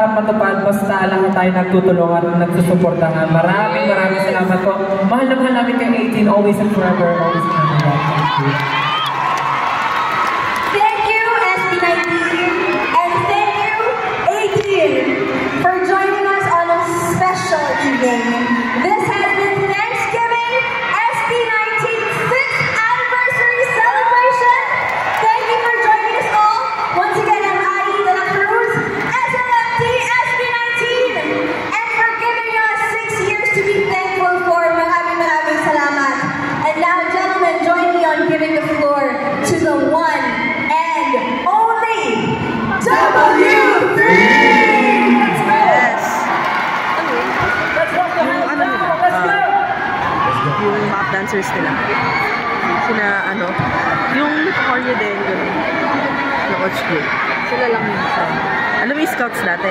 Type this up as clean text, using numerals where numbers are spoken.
pangarap matupad basta lahat tayo nagtutulungan at nagsusuportahan. Maraming salamat po. Mahal na mahal namin kay 18, always and forever, always and forever. Thank you. Thank you, SB19, and thank you, 18, for joining us on a special evening. This has been Thanksgiving SB19's 6th anniversary celebration. Thank you for joining us all. Once again, I'm Adi de la Cruz, SLMT SB19, and for giving us 6 years to be thankful for. Maraming salamat. And now, gentlemen, join me on giving the floor to the one and only W3! Let's go! Yes! Let's rock the house now! Let's go! Yung map dancers nila. Sila, yung Korea din, yung coach ko. Sila lang yung isa. Alam mo yung scouts dati?